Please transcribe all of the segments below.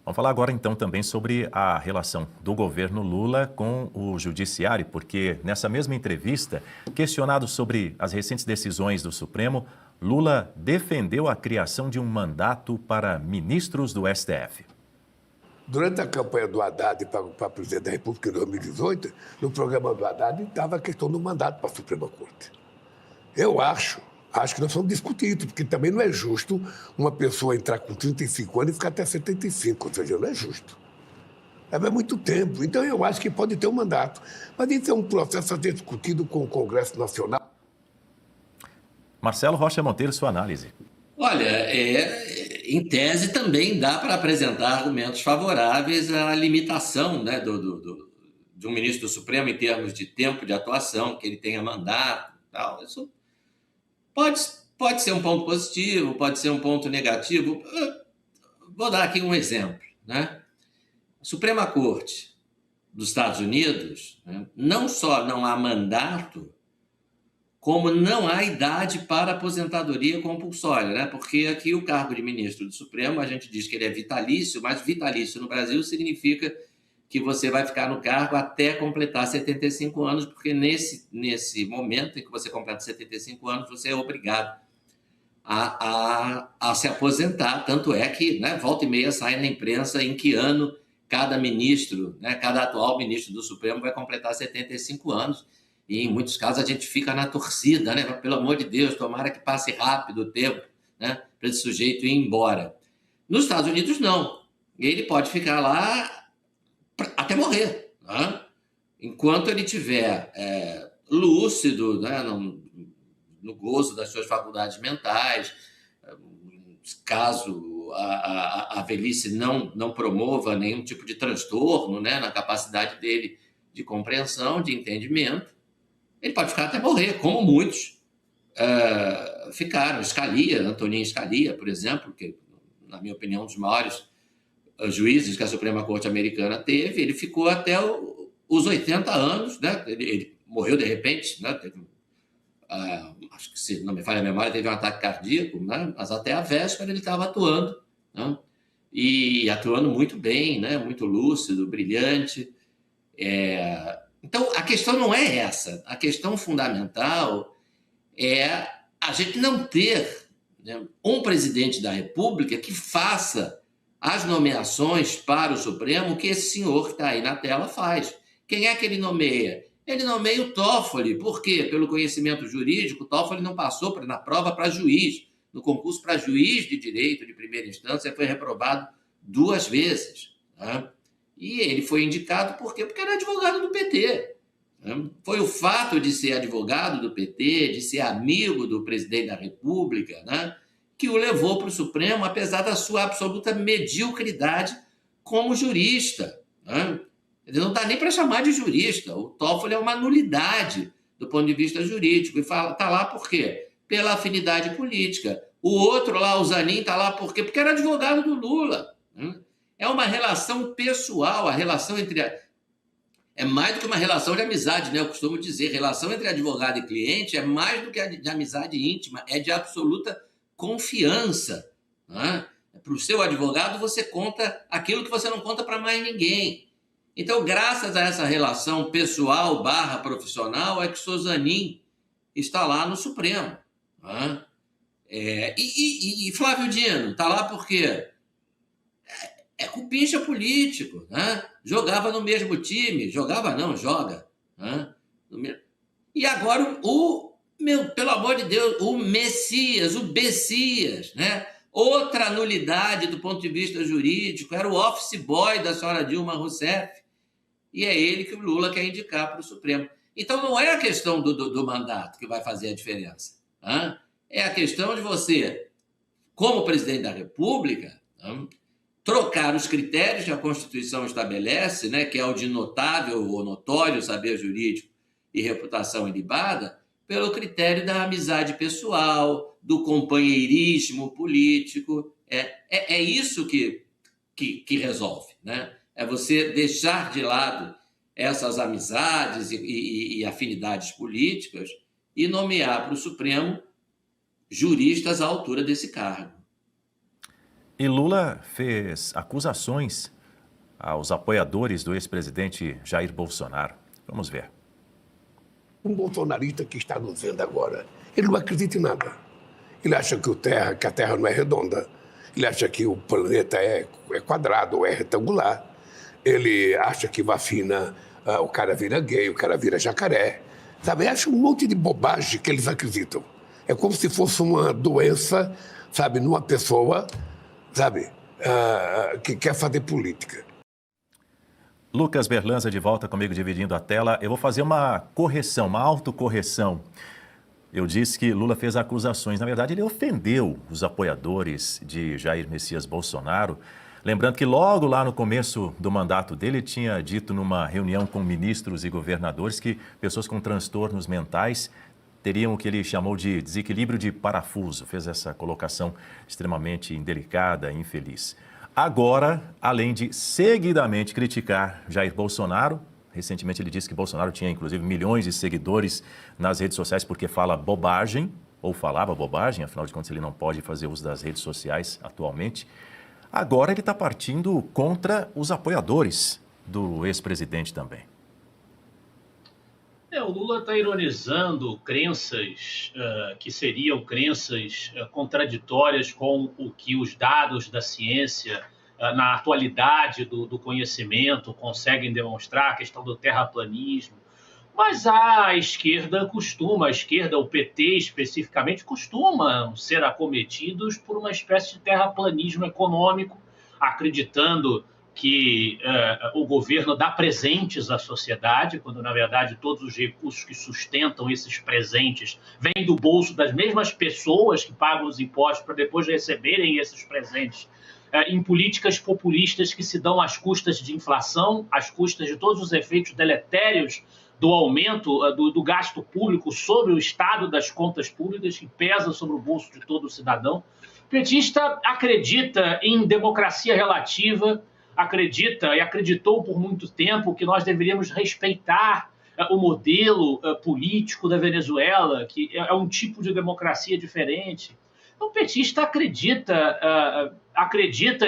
Vamos falar agora então também sobre a relação do governo Lula com o judiciário, porque nessa mesma entrevista, questionado sobre as recentes decisões do Supremo, Lula defendeu a criação de um mandato para ministros do STF. Durante a campanha do Haddad para presidente da República em 2018, no programa do Haddad estava a questão do mandato para a Suprema Corte. Eu acho que nós vamos discutir isso, porque também não é justo uma pessoa entrar com 35 anos e ficar até 75, ou seja, não é justo. É muito tempo. Então, eu acho que pode ter um mandato. Mas isso é um processo a ser discutido com o Congresso Nacional. Marcelo Rocha Monteiro, sua análise. Olha, em tese também dá para apresentar argumentos favoráveis à limitação, né, de um ministro do Supremo em termos de tempo de atuação, que ele tenha mandato e tal. Isso pode ser um ponto positivo, pode ser um ponto negativo. Vou dar aqui um exemplo, né? A Suprema Corte dos Estados Unidos, né, não só não há mandato, como não há idade para aposentadoria compulsória, né? Porque aqui o cargo de ministro do Supremo, a gente diz que ele é vitalício, mas vitalício no Brasil significa que você vai ficar no cargo até completar 75 anos, porque nesse momento em que você completa 75 anos, você é obrigado a se aposentar. Tanto é que, né, volta e meia sai na imprensa em que ano cada ministro, né, cada atual ministro do Supremo vai completar 75 anos. E em muitos casos a gente fica na torcida, né? Pelo amor de Deus, tomara que passe rápido o tempo, né, para esse sujeito ir embora. Nos Estados Unidos, não. Ele pode ficar lá até morrer, né? Enquanto ele estiver lúcido, né, no gozo das suas faculdades mentais, caso a velhice não promova nenhum tipo de transtorno, né, na capacidade dele de compreensão, de entendimento, ele pode ficar até morrer, como muitos ficaram. Scalia, Antonin Scalia, por exemplo, que, na minha opinião, um dos maiores juízes que a Suprema Corte Americana teve, ele ficou até os 80 anos, né? Ele morreu de repente, né? Teve, acho que, se não me falha a memória, teve um ataque cardíaco, né? Mas até a véspera ele estava atuando, né? E atuando muito bem, né? Muito lúcido, brilhante. Então, a questão não é essa. A questão fundamental é a gente não ter, né, um presidente da República que faça as nomeações para o Supremo que esse senhor que está aí na tela faz. Quem é que ele nomeia? Ele nomeia o Toffoli. Por quê? Pelo conhecimento jurídico, o Toffoli não passou na prova para juiz. No concurso para juiz de direito de primeira instância, foi reprovado 2 vezes, né? E ele foi indicado por quê? Porque era advogado do PT. Foi o fato de ser advogado do PT, de ser amigo do presidente da República, né, que o levou para o Supremo, apesar da sua absoluta mediocridade como jurista, né? Ele não dá nem para chamar de jurista. O Toffoli é uma nulidade do ponto de vista jurídico. E está lá por quê? Pela afinidade política. O outro lá, o Zanin, está lá por quê? Porque era advogado do Lula, né? É uma relação pessoal, a relação entre... É mais do que uma relação de amizade, né? Eu costumo dizer, relação entre advogado e cliente é mais do que de amizade íntima, é de absoluta confiança, né? Para o seu advogado, você conta aquilo que você não conta para mais ninguém. Então, graças a essa relação pessoal / profissional, é que Sozanin está lá no Supremo, né? E Flávio Dino está lá por quê? É cupincha político, né? Jogava no mesmo time, jogava não, joga, né? E agora pelo amor de Deus, o Messias, o Bessias, né? Outra nulidade do ponto de vista jurídico, era o office boy da senhora Dilma Rousseff, e é ele que o Lula quer indicar para o Supremo. Então não é a questão do mandato que vai fazer a diferença, né? É a questão de você, como presidente da República, né, trocar os critérios que a Constituição estabelece, né, que é o de notável ou notório saber jurídico e reputação ilibada, pelo critério da amizade pessoal, do companheirismo político. É isso que resolve, né? É você deixar de lado essas amizades e afinidades políticas e nomear para o Supremo juristas à altura desse cargo. E Lula fez acusações aos apoiadores do ex-presidente Jair Bolsonaro. Vamos ver. Um bolsonarista que está nos vendo agora, ele não acredita em nada. Ele acha que a Terra não é redonda. Ele acha que o planeta é quadrado ou é retangular. Ele acha que vacina, o cara vira gay, o cara vira jacaré. Sabe, acha um monte de bobagem que eles acreditam. É como se fosse uma doença, sabe, numa pessoa, sabe, que quer fazer política. Lucas Berlanza de volta comigo dividindo a tela. Eu vou fazer uma correção, uma autocorreção. Eu disse que Lula fez acusações. Na verdade, ele ofendeu os apoiadores de Jair Messias Bolsonaro. Lembrando que logo lá no começo do mandato dele, tinha dito numa reunião com ministros e governadores que pessoas com transtornos mentais teriam o que ele chamou de desequilíbrio de parafuso. Fez essa colocação extremamente indelicada e infeliz. Agora, além de seguidamente criticar Jair Bolsonaro, recentemente ele disse que Bolsonaro tinha, inclusive, milhões de seguidores nas redes sociais porque fala bobagem, ou falava bobagem, afinal de contas ele não pode fazer uso das redes sociais atualmente. Agora ele está partindo contra os apoiadores do ex-presidente também. O Lula está ironizando crenças que seriam crenças contraditórias com o que os dados da ciência, na atualidade do conhecimento, conseguem demonstrar, a questão do terraplanismo. Mas a esquerda, o PT especificamente, costumam ser acometidos por uma espécie de terraplanismo econômico, acreditando que o governo dá presentes à sociedade, quando, na verdade, todos os recursos que sustentam esses presentes vêm do bolso das mesmas pessoas que pagam os impostos para depois receberem esses presentes em políticas populistas que se dão às custas de inflação, às custas de todos os efeitos deletérios do aumento do gasto público sobre o estado das contas públicas, que pesa sobre o bolso de todo cidadão. O petista acredita em democracia relativa, acredita e acreditou por muito tempo que nós deveríamos respeitar o modelo político da Venezuela, que é um tipo de democracia diferente. Então, o petista acredita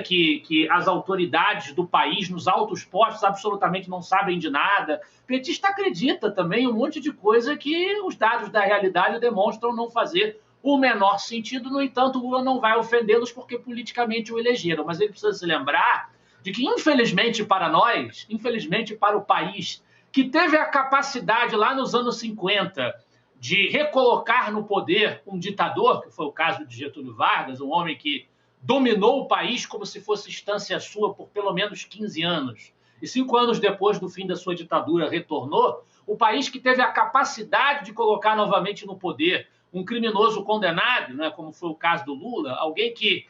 que as autoridades do país, nos altos postos, absolutamente não sabem de nada. O petista acredita também em um monte de coisa que os dados da realidade demonstram não fazer o menor sentido. No entanto, o Lula não vai ofendê-los porque politicamente o elegeram. Mas ele precisa se lembrar de que, infelizmente para nós, infelizmente para o país, que teve a capacidade lá nos anos 50 de recolocar no poder um ditador, que foi o caso de Getúlio Vargas, um homem que dominou o país como se fosse instância sua por pelo menos 15 anos, e 5 anos depois do fim da sua ditadura retornou, o país que teve a capacidade de colocar novamente no poder um criminoso condenado, né, como foi o caso do Lula, alguém que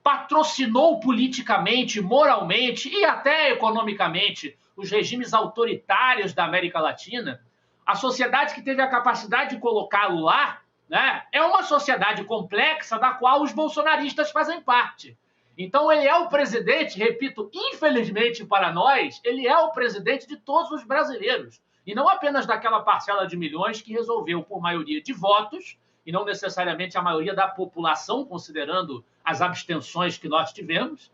patrocinou politicamente, moralmente e até economicamente os regimes autoritários da América Latina, a sociedade que teve a capacidade de colocá-lo lá, né, é uma sociedade complexa da qual os bolsonaristas fazem parte. Então ele é o presidente, repito, infelizmente para nós, ele é o presidente de todos os brasileiros. E não apenas daquela parcela de milhões que resolveu, por maioria de votos, e não necessariamente a maioria da população, considerando as abstenções que nós tivemos,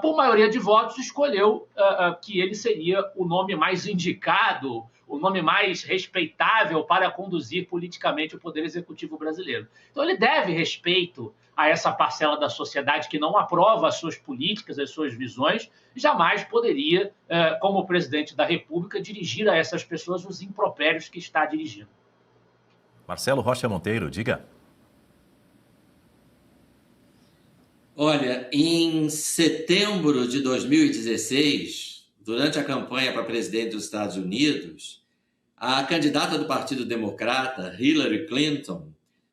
por maioria de votos, escolheu que ele seria o nome mais indicado, o nome mais respeitável para conduzir politicamente o Poder Executivo brasileiro. Então ele deve respeito a essa parcela da sociedade que não aprova as suas políticas, as suas visões, jamais poderia, como presidente da República, dirigir a essas pessoas os impropérios que está dirigindo. Marcelo Rocha Monteiro, diga. Olha, em setembro de 2016, durante a campanha para presidente dos Estados Unidos, a candidata do Partido Democrata, Hillary Clinton,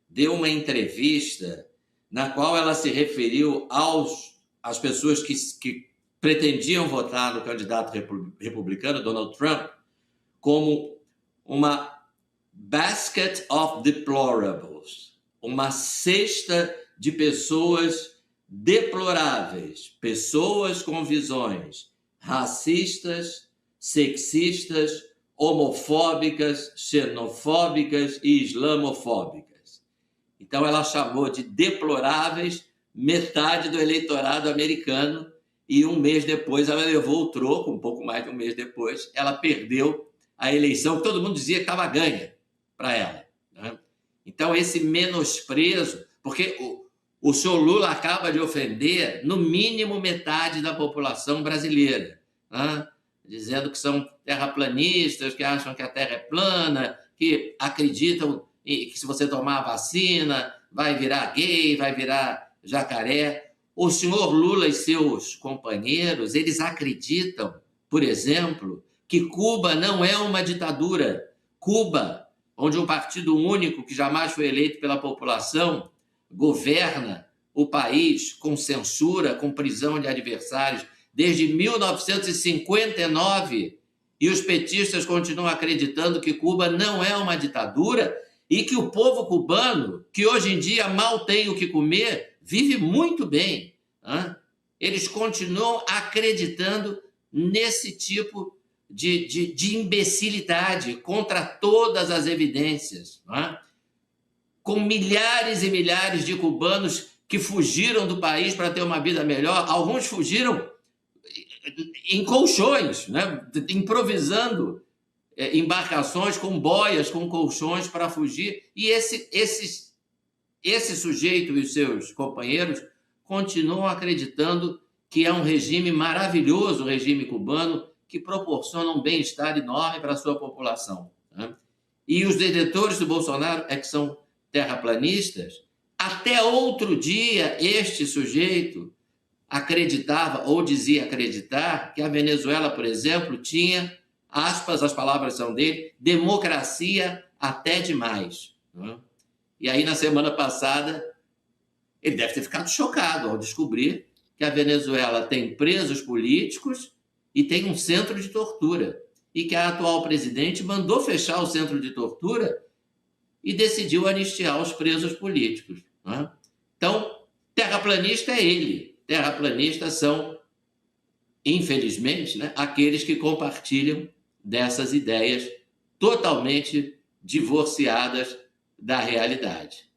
deu uma entrevista na qual ela se referiu às pessoas que pretendiam votar no candidato republicano, Donald Trump, como uma basket of deplorables, uma cesta de pessoas deploráveis, pessoas com visões racistas, sexistas, homofóbicas, xenofóbicas e islamofóbicas. Então ela chamou de deploráveis metade do eleitorado americano, e um mês depois ela levou o troco, um pouco mais de um mês depois, ela perdeu a eleição, que todo mundo dizia que estava ganha para ela, né? Então, esse menosprezo, porque o senhor Lula acaba de ofender, no mínimo, metade da população brasileira, né? Dizendo que são terraplanistas, que acham que a Terra é plana, que acreditam que se você tomar a vacina vai virar gay, vai virar jacaré. O senhor Lula e seus companheiros, eles acreditam, por exemplo, que Cuba não é uma ditadura. Cuba, onde um partido único que jamais foi eleito pela população governa o país com censura, com prisão de adversários desde 1959, e os petistas continuam acreditando que Cuba não é uma ditadura e que o povo cubano, que hoje em dia mal tem o que comer, vive muito bem. Eles continuam acreditando nesse tipo de imbecilidade contra todas as evidências, com milhares e milhares de cubanos que fugiram do país para ter uma vida melhor. Alguns fugiram em colchões, né? Improvisando embarcações com boias, com colchões para fugir. E esse sujeito e os seus companheiros continuam acreditando que é um regime maravilhoso, o regime cubano, que proporciona um bem-estar enorme para a sua população, né? E os detentores do Bolsonaro é que são terraplanistas. Até outro dia, este sujeito acreditava ou dizia acreditar que a Venezuela, por exemplo, tinha, aspas, as palavras são dele, democracia até demais, né? E aí, na semana passada, ele deve ter ficado chocado ao descobrir que a Venezuela tem presos políticos e tem um centro de tortura, e que a atual presidente mandou fechar o centro de tortura e decidiu anistiar os presos políticos, né? Então, terraplanista é ele. Terraplanistas são, infelizmente, né, aqueles que compartilham dessas ideias totalmente divorciadas da realidade.